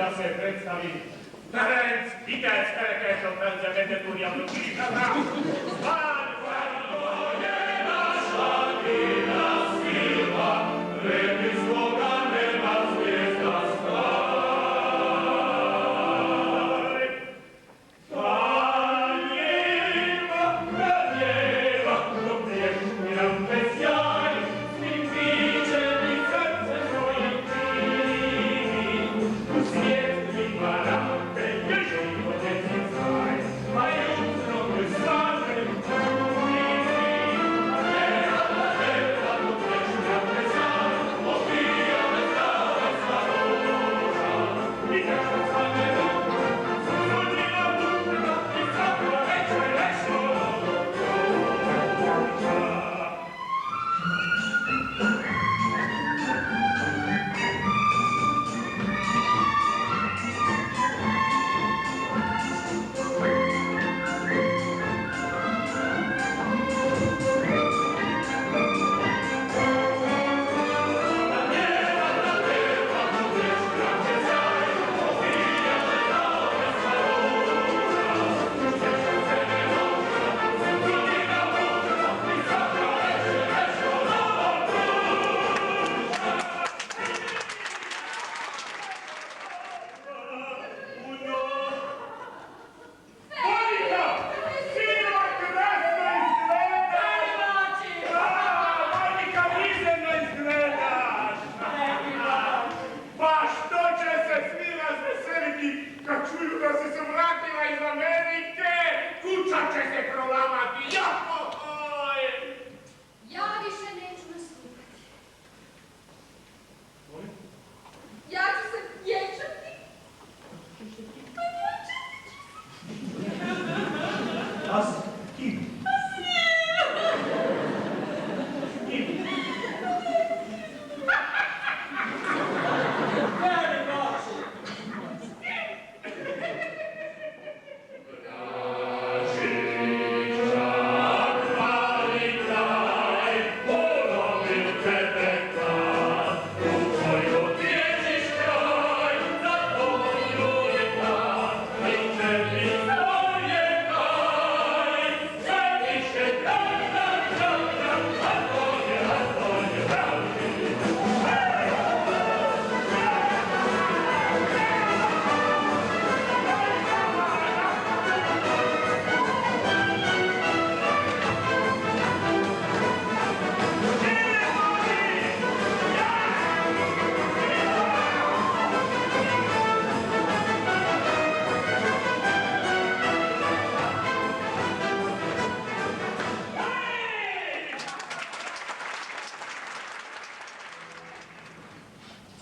da se predstavi Ferenc, vitez Ferekešov Elizabete Turija Vručnikata, Svan je naša divna silva, repi svoga neba zvijezda staj. Tanjima, kraljeva, obješnjam te sjaj, svim bićem i srcem svojim krivim, u svijet ignorante je život njezin kraj, a jutro moj stane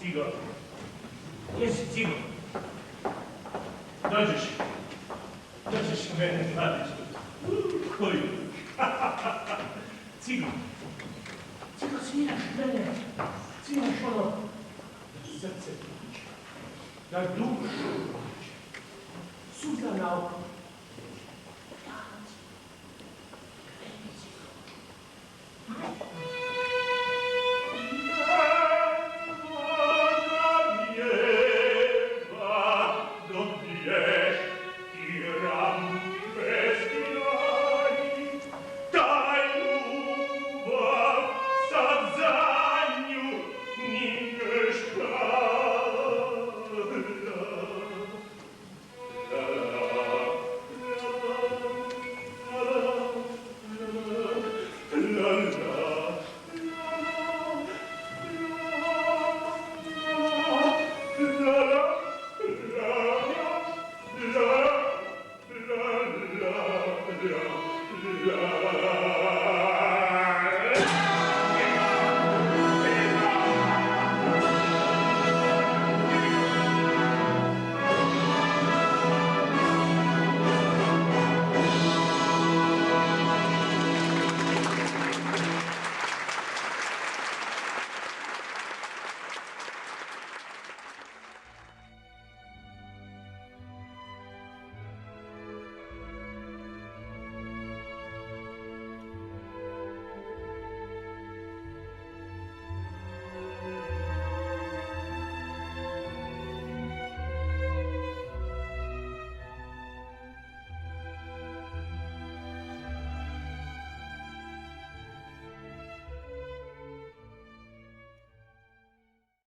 Cigo, jesi Cigo, dođeš mene gledati. Koji? Cigo, sviraš mene, sviraš ono srce, da dušu, suza na oko.